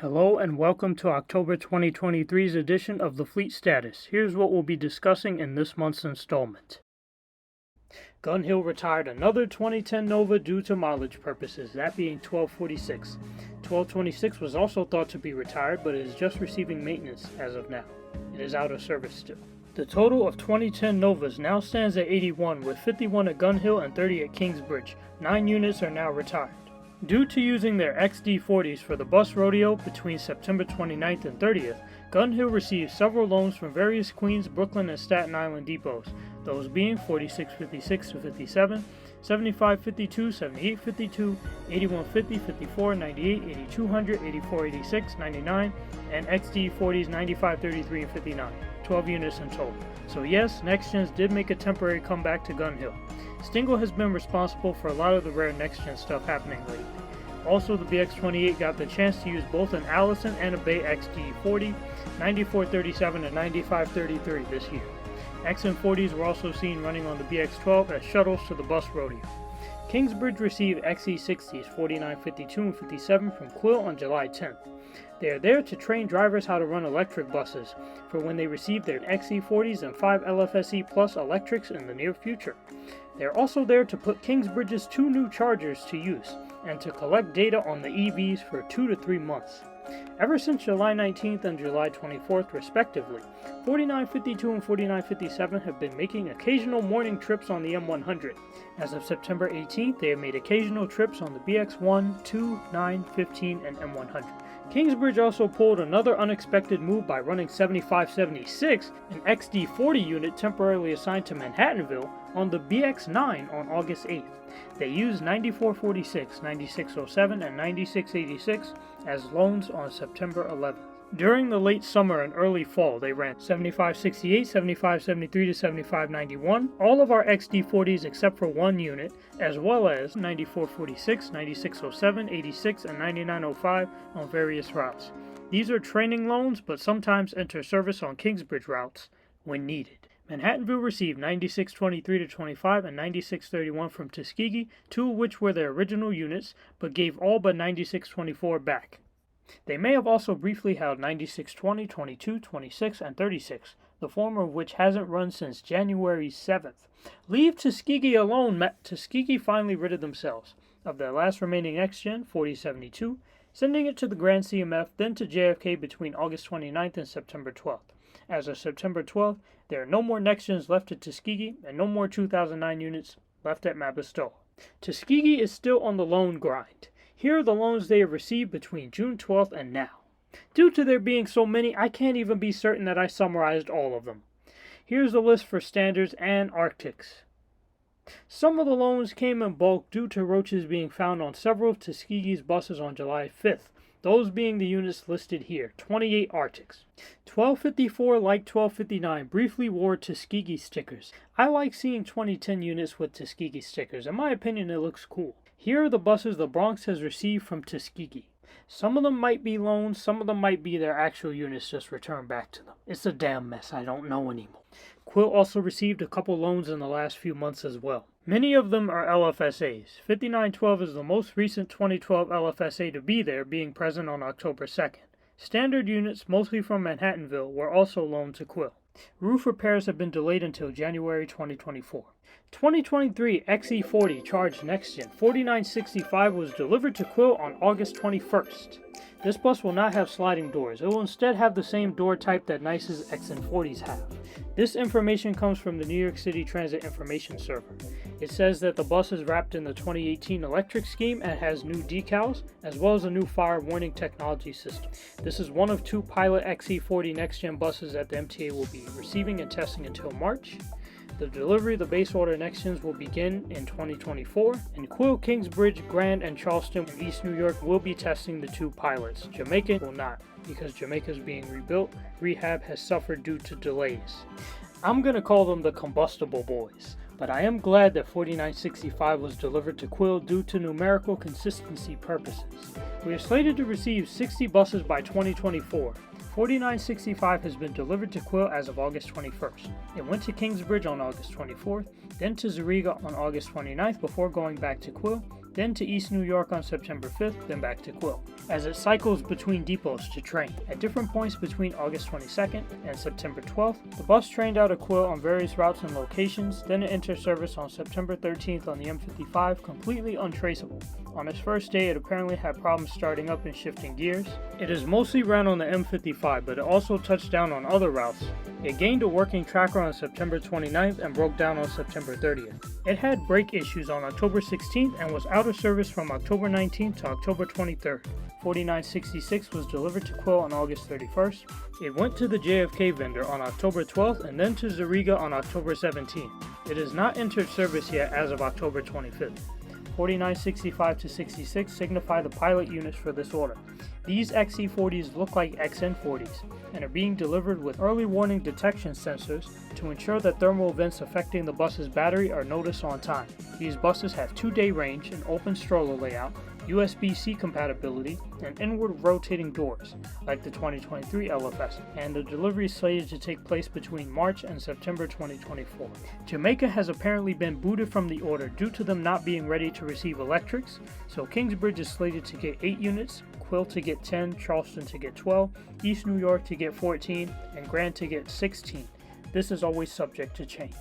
Hello and welcome to October 2023's edition of the Fleet Status. Here's what we'll be discussing in this month's installment. Gun Hill retired another 2010 Nova due to mileage purposes, that being 1246. 1226 was also thought to be retired, but is just receiving maintenance as of now. It is out of service still. The total of 2010 Novas now stands at 81, with 51 at Gun Hill and 30 at Kingsbridge. 9 units are now retired. Due to using their XD40s for the bus rodeo between September 29th and 30th, Gun Hill received several loans from various Queens, Brooklyn, and Staten Island depots, those being 4656-57, 7552, 7852, 8150, 54, 98, 8200, 8486, 99, and XD40s 9533 and 59, 12 units in total. So yes, Next Gens did make a temporary comeback to Gun Hill. Stengel has been responsible for a lot of the rare Next Gen stuff happening lately. Also, the BX28 got the chance to use both an Allison and a Bay XD40, 9437 and 9533 this year. XM40s were also seen running on the BX12 as shuttles to the bus rodeo. Kingsbridge received XE60s 4952 and 57 from Quill on July 10th. They are there to train drivers how to run electric buses for when they receive their XE40s and 5 LFSE Plus electrics in the near future. They are also there to put Kingsbridge's 2 new chargers to use and to collect data on the EVs for 2 to 3 months. Ever since July 19th and July 24th respectively, 4952 and 4957 have been making occasional morning trips on the M100. As of September 18th, they have made occasional trips on the BX1, 2, 9, 15, and M100. Kingsbridge also pulled another unexpected move by running 7576, an XD40 unit temporarily assigned to Manhattanville, on the BX9 on August 8th. They used 9446, 9607, and 9686 as loans on September 11th. During the late summer and early fall, they ran 7568, 7573 to 7591, all of our XD40s except for one unit, as well as 9446, 9607, 86, and 9905 on various routes. These are training loans, but sometimes enter service on Kingsbridge routes when needed. Manhattanville received 9623 to 25 and 9631 from Tuskegee, 2 of which were their original units, but gave all but 9624 back. They may have also briefly held 9620, 22, 26, and 36, the former of which hasn't run since January 7th. Leave Tuskegee alone. Tuskegee finally ridded themselves of their last remaining Next-Gen, 4072, sending it to the Grand CMF, then to JFK between August 29th and September 12th. As of September 12th, there are no more Next-Gens left at Tuskegee and no more 2009 units left at Mabistow. Tuskegee is still on the loan grind. Here are the loans they have received between June 12th and now. Due to there being so many, I can't even be certain that I summarized all of them. Here's the list for Standards and Arctics. Some of the loans came in bulk due to roaches being found on several of Tuskegee's buses on July 5th, those being the units listed here, 28 Arctics. 1254, like 1259, briefly wore Tuskegee stickers. I like seeing 2010 units with Tuskegee stickers. In my opinion, it looks cool. Here are the buses the Bronx has received from Tuskegee. Some of them might be loans, some of them might be their actual units just returned back to them. It's a damn mess, I don't know anymore. Quill also received a couple loans in the last few months as well. Many of them are LFSAs. 5912 is the most recent 2012 LFSA to be there, being present on October 2nd. Standard units, mostly from Manhattanville, were also loaned to Quill. Roof repairs have been delayed until January 2024. 2023 XE40 charged Next-Gen 4965 was delivered to Quill on August 21st. This bus will not have sliding doors. It will instead have the same door type that NYCT's XM40s have. This information comes from the New York City Transit Information Server. It says that the bus is wrapped in the 2018 electric scheme and has new decals, as well as a new fire warning technology system. This is one of 2 pilot XE40 Next-Gen buses that the MTA will be receiving and testing until March. The delivery of the base order Next-Gens will begin in 2024, and Quill, Kingsbridge, Grand, and Charleston, East New York will be testing the 2 pilots. Jamaica will not, because Jamaica is being rebuilt. Rehab has suffered due to delays. I'm going to call them the combustible boys, but I am glad that 4965 was delivered to Quill due to numerical consistency purposes. We are slated to receive 60 buses by 2024. 4965 has been delivered to Quill as of August 21st. It went to Kingsbridge on August 24th, then to Zariga on August 29th before going back to Quill, then to East New York on September 5th, then back to Quill, as it cycles between depots to train. At different points between August 22nd and September 12th, the bus trained out of Quill on various routes and locations, then it entered service on September 13th on the M55, completely untraceable. On its first day, it apparently had problems starting up and shifting gears. It is mostly ran on the M55, but it also touched down on other routes. It gained a working tracker on September 29th and broke down on September 30th. It had brake issues on October 16th and was out of service from October 19th to October 23rd. 4966 was delivered to Quill on August 31st. It went to the JFK vendor on October 12th and then to Zariga on October 17th. It has not entered service yet as of October 25th. 4965 to 66 signify the pilot units for this order. These XE40s look like XN40s and are being delivered with early warning detection sensors to ensure that thermal events affecting the bus's battery are noticed on time. These buses have 2-day range, an open stroller layout, USB-C compatibility, and inward rotating doors, like the 2023 LFS, and the delivery is slated to take place between March and September 2024. Jamaica has apparently been booted from the order due to them not being ready to receive electrics, so Kingsbridge is slated to get 8 units, Quill to get 10, Charleston to get 12, East New York to get 14, and Grand to get 16. This is always subject to change.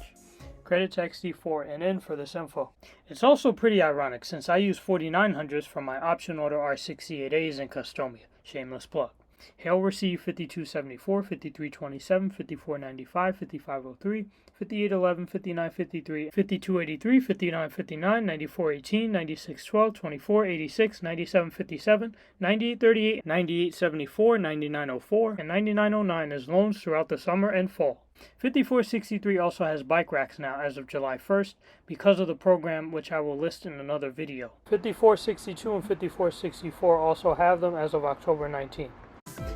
Credit to XD4NN for this info. It's also pretty ironic since I use 4900s for my option order R68As in Customia. Shameless plug. Hale received 5274, 5327, 5495, 5503, 5811, 5953, 5283, 5959, 9418, 9612, 2486, 9757, 9838, 9874, 9904, and 9909 as loans throughout the summer and fall. 5463 also has bike racks now as of July 1st because of the program, which I will list in another video. 5462 and 5464 also have them as of October 19th.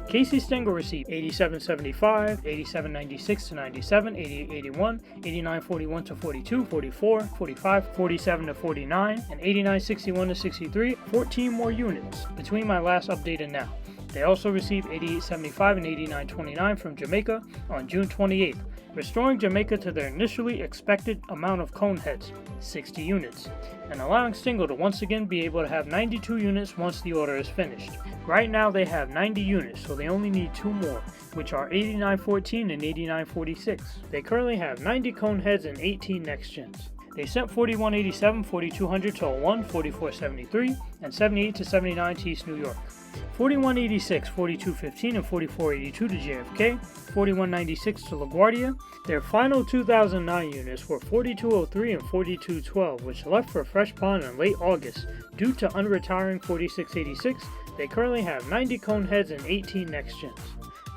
Casey Stengel received 8775, 8796 to 97, 8881, 8941 to 42, 44, 45, 47 to 49, and 8961 to 63, 14 more units between my last update and now. They also received 8875 and 8929 from Jamaica on June 28th, restoring Jamaica to their initially expected amount of Coneheads, 60 units, and allowing Stengel to once again be able to have 92 units once the order is finished. Right now they have 90 units, so they only need 2 more, which are 8914 and 8946. They currently have 90 Coneheads and 18 next gens. They sent 4187, 4200 to 01, 4473, and 78 to 79 to East New York. 4186, 4215, and 4482 to JFK, 4196 to LaGuardia. Their final 2009 units were 4203 and 4212, which left for Fresh Pond in late August. Due to unretiring 4686, they currently have 90 Coneheads and 18 next gens.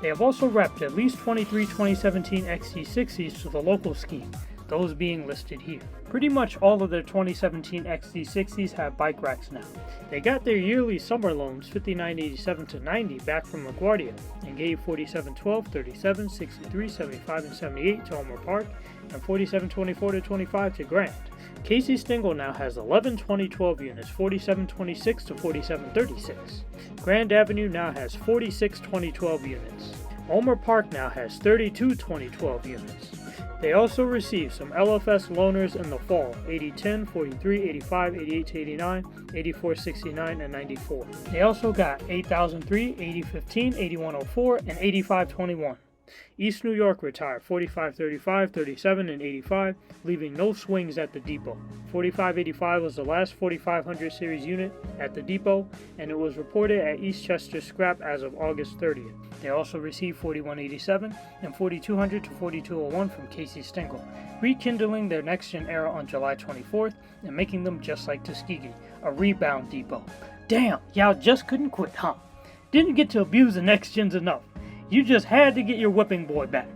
They have also repped at least 23 2017 XD60s to the local scheme, those being listed here. Pretty much all of their 2017 XD60s have bike racks now. They got their yearly summer loans 5987 to 90 back from LaGuardia and gave 4712, 37, 63, 75, and 78 to Homer Park and 4724 to 25 to Grand. Casey Stengel now has 11 2012 units, 4726 to 4736. Grand Avenue now has 46 2012 units. Homer Park now has 32 2012 units. They also received some LFS loaners in the fall, 8010, 43, 85, 88 to 89, 8469, and 94. They also got 8003, 8015, 8104, and 8521. East New York retired 4535, 37, and 85, leaving no swings at the depot. 4585 was the last 4500 series unit at the depot, and it was reported at Eastchester scrap as of August 30th. They also received 4187 and 4200 to 4201 from Casey Stengel, rekindling their next-gen era on July 24th and making them just like Tuskegee, a rebound depot. Damn, y'all just couldn't quit, huh? Didn't get to abuse the next-gens enough. You just had to get your whipping boy back.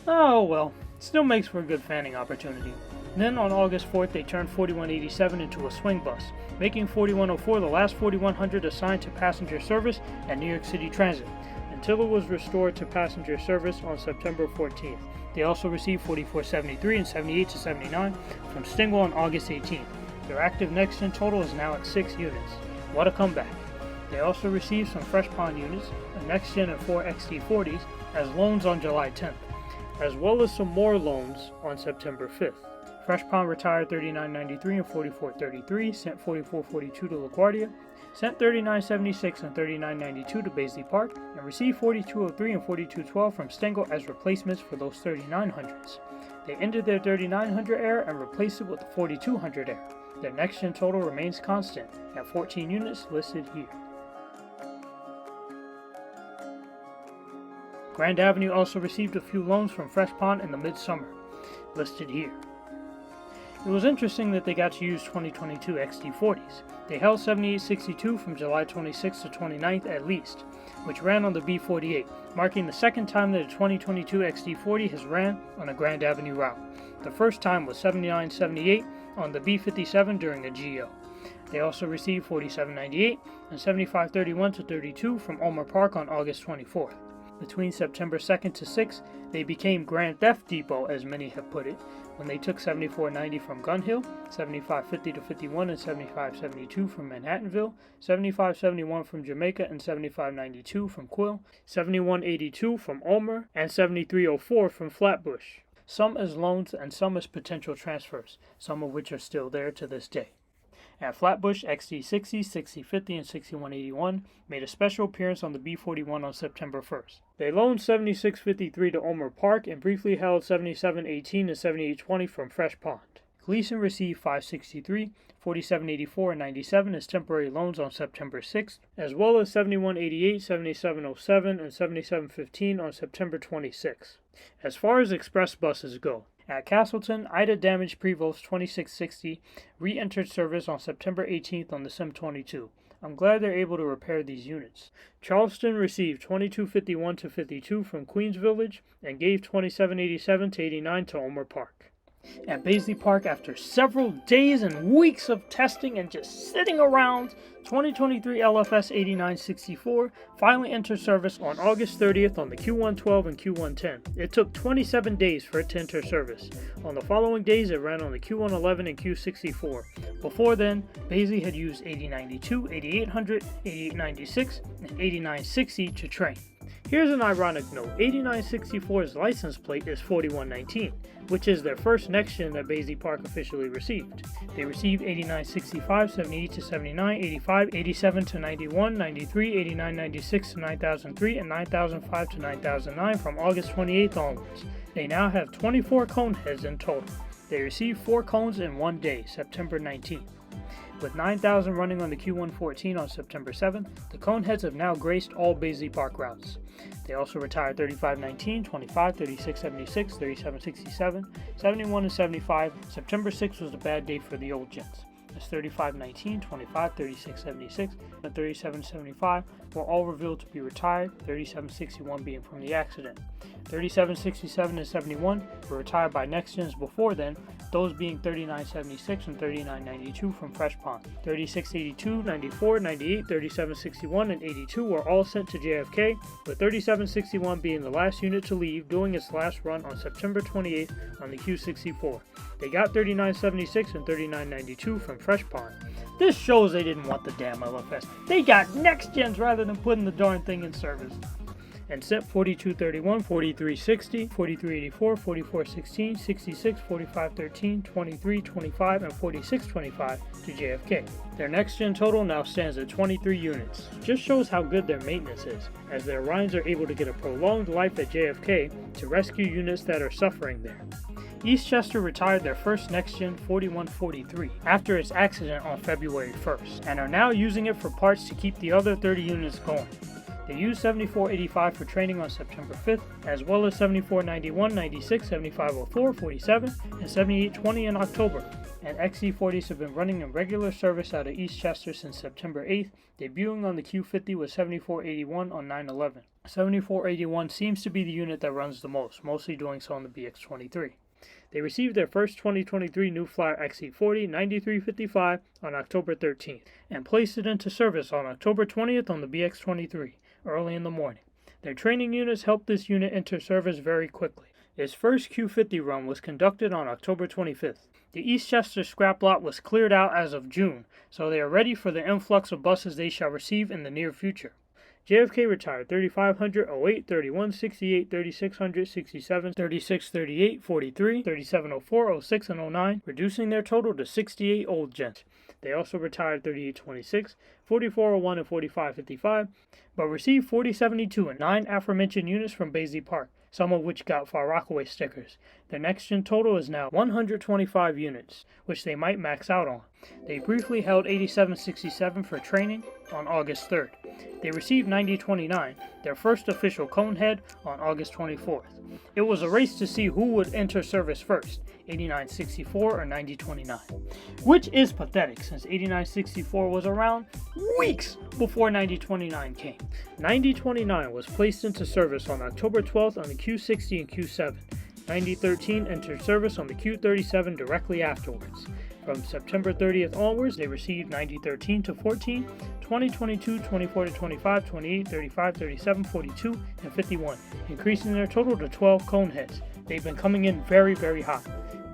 Oh well, still makes for a good fanning opportunity. Then on August 4th they turned 4187 into a swing bus, making 4104 the last 4100 assigned to passenger service at New York City Transit, until it was restored to passenger service on September 14th. They also received 4473 and 78 to 79 from Stengel on August 18th. Their active next-gen total is now at 6 units. What a comeback. They also received some Fresh Pond units, a next-gen and 4 XD40s as loans on July 10th, as well as some more loans on September 5th. Fresh Pond retired 3993 and 4433, sent 4442 to LaGuardia, sent 3976 and 3992 to Baisley Park, and received 4203 and 4212 from Stengel as replacements for those 3900s. They ended their 3900 era and replaced it with the 4200 era. Their next-gen total remains constant at 14 units listed here. Grand Avenue also received a few loans from Fresh Pond in the midsummer, listed here. It was interesting that they got to use 2022 XD40s. They held 7862 from July 26th to 29th at least, which ran on the B48, marking the second time that a 2022 XD40 has ran on a Grand Avenue route. The first time was 7978 on the B57 during a GO. They also received 4798 and 7531 to 32 from Ulmer Park on August 24th. Between September 2nd to 6th, they became Grand Theft Depot, as many have put it, when they took 7490 from Gun Hill, 7550 to 51 and 7572 from Manhattanville, 7571 from Jamaica and 7592 from Quill, 7182 from Ulmer, and 7304 from Flatbush. Some as loans and some as potential transfers, some of which are still there to this day. At Flatbush, XD60, 6050, and 6181 made a special appearance on the B41 on September 1st. They loaned 7653 to Ulmer Park and briefly held 7718 and 7820 from Fresh Pond. Gleason received 563, 4784, and 97 as temporary loans on September 6th, as well as 7188, 7707, and 7715 on September 26th. As far as express buses go, at Castleton, Ida damaged Prevost 2660 re-entered service on September 18th on the Sim22. I'm glad they're able to repair these units. Charleston received 2251 to 52 from Queens Village and gave 2787 to 89 to Ulmer Park. At Baisley Park, after several days and weeks of testing and just sitting around, 2023 LFS 8964 finally entered service on August 30th on the Q112 and Q110. It took 27 days for it to enter service. On the following days, it ran on the Q111 and Q64. Before then, Baisley had used 8092, 8800, 8896, and 8960 to train. Here's an ironic note. 8964's license plate is 4119, which is their first next-gen that Baisley Park officially received. They received 8965, 78 to 79, 85, 87 to 91, 93, 89, 96 to 9003, and 9005 to 9009 from August 28th onwards. They now have 24 Coneheads in total. They received 4 cones in one day, September 19th. With 9,000 running on the Q114 on September 7th, the Coneheads have now graced all Baisley Park routes. They also retired 3519, 25, 3676, 3767, 71, and 75. September 6th was a bad day for the old gents, as 3519, 25, 3676, and 3775 were all revealed to be retired, 3761 being from the accident. 3767 and 71 were retired by next gens before then, those being 3976 and 3992 from Fresh Pond. 3682, 94, 98, 3761, and 82 were all sent to JFK, with 3761 being the last unit to leave, doing its last run on September 28th on the Q64. They got 3976 and 3992 from Fresh Pond. This shows they didn't want the damn LFS. They got next gens rather than putting the darn thing in service. And sent 4231, 4360, 4384, 4416, 66, 4513, 2325, and 4625 to JFK. Their next-gen total now stands at 23 units. Just shows how good their maintenance is, as their Orions are able to get a prolonged life at JFK to rescue units that are suffering there. Eastchester retired their first next-gen 4143 after its accident on February 1st, and are now using it for parts to keep the other 30 units going. They used 7485 for training on September 5th, as well as 7491, 96, 7504, 47, and 7820 in October. And XD40s have been running in regular service out of Eastchester since September 8th, debuting on the Q50 with 7481 on 9/11. 7481 seems to be the unit that runs the most, mostly doing so on the BX23. They received their first 2023 new Flyer XE40 9355 on October 13th, and placed it into service on October 20th on the BX23, early in the morning. Their training units helped this unit enter service very quickly. Its first Q50 run was conducted on October 25th. The Eastchester scrap lot was cleared out as of June, so they are ready for the influx of buses they shall receive in the near future. JFK retired 3500, 08, 31, 68, 3600, 67, 36, 38, 43, 3704, 06, and 09, reducing their total to 68 old gens. They also retired 3826, 4401, and 4555, but received 4072 and 9 aforementioned units from Baisley Park, some of which got Far Rockaway stickers. Their next gen total is now 125 units, which they might max out on. They briefly held 8767 for training on August 3rd. They received 9029, their first official Conehead, on August 24th. It was a race to see who would enter service first, 8964 or 9029, which is pathetic since 8964 was around weeks before 9029 came. 9029 was placed into service on October 12th on the Q60 and Q7. 9013 entered service on the Q37 directly afterwards. From September 30th onwards, they received 9013 to 14, 2022, 24 to 25, 28, 35, 37, 42, and 51, increasing their total to 12 Coneheads. They've been coming in very, very hot.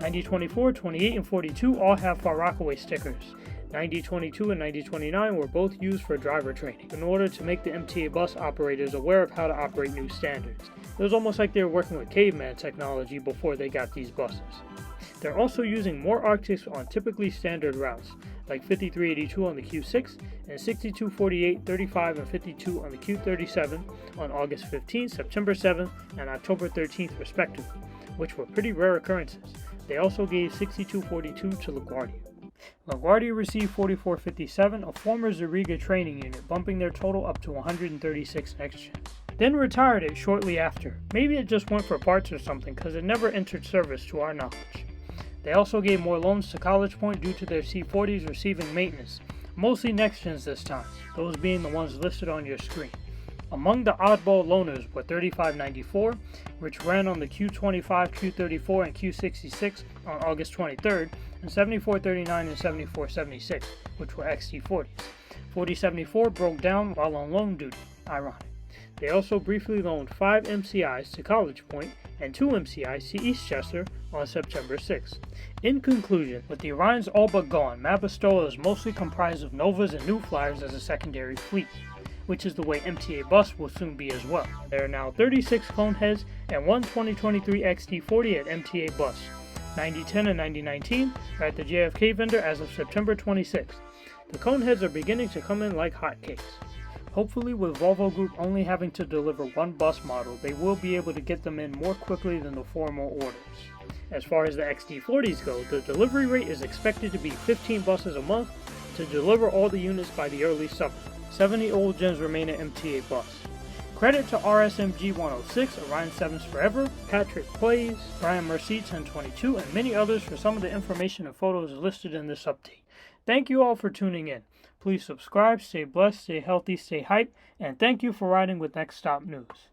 9024, 28, and 42 all have Far Rockaway stickers. 9022 and 9029 were both used for driver training in order to make the MTA bus operators aware of how to operate new standards. It was almost like they were working with caveman technology before they got these buses. They're also using more Arctics on typically standard routes, like 5382 on the Q6 and 6248, 35, and 52 on the Q37 on August 15th, September 7th, and October 13th respectively, which were pretty rare occurrences. They also gave 6242 to LaGuardia. LaGuardia received 4457, a former Zariga training unit, bumping their total up to 136 next gens. Then retired it shortly after. Maybe it just went for parts or something because it never entered service to our knowledge. They also gave more loans to College Point due to their C40s receiving maintenance, mostly next gens this time, those being the ones listed on your screen. Among the oddball loaners were 3594, which ran on the Q25, Q34, and Q66 on August 23rd, and 7439 and 7476, which were XD40s. 4074 broke down while on loan duty, ironic. They also briefly loaned 5 MCIs to College Point and 2 MCIs to Eastchester on September 6th. In conclusion, with the Orions all but gone, Mabastola is mostly comprised of Novas and New Flyers as a secondary fleet, which is the way MTA Bus will soon be as well. There are now 36 Coneheads and one 2023 XD40 at MTA Bus. 9010 and 9019 are at the JFK vendor as of September 26th. The Coneheads are beginning to come in like hotcakes. Hopefully, with Volvo Group only having to deliver one bus model, they will be able to get them in more quickly than the formal orders. As far as the XD40s go, the delivery rate is expected to be 15 buses a month to deliver all the units by the early summer. 70 old gens remain at MTA Bus. Credit to RSMG 106, Orion 7s Forever, Patrick Plays, Brian Mercy 1022, and many others for some of the information and photos listed in this update. Thank you all for tuning in. Please subscribe, stay blessed, stay healthy, stay hyped, and thank you for riding with Next Stop News.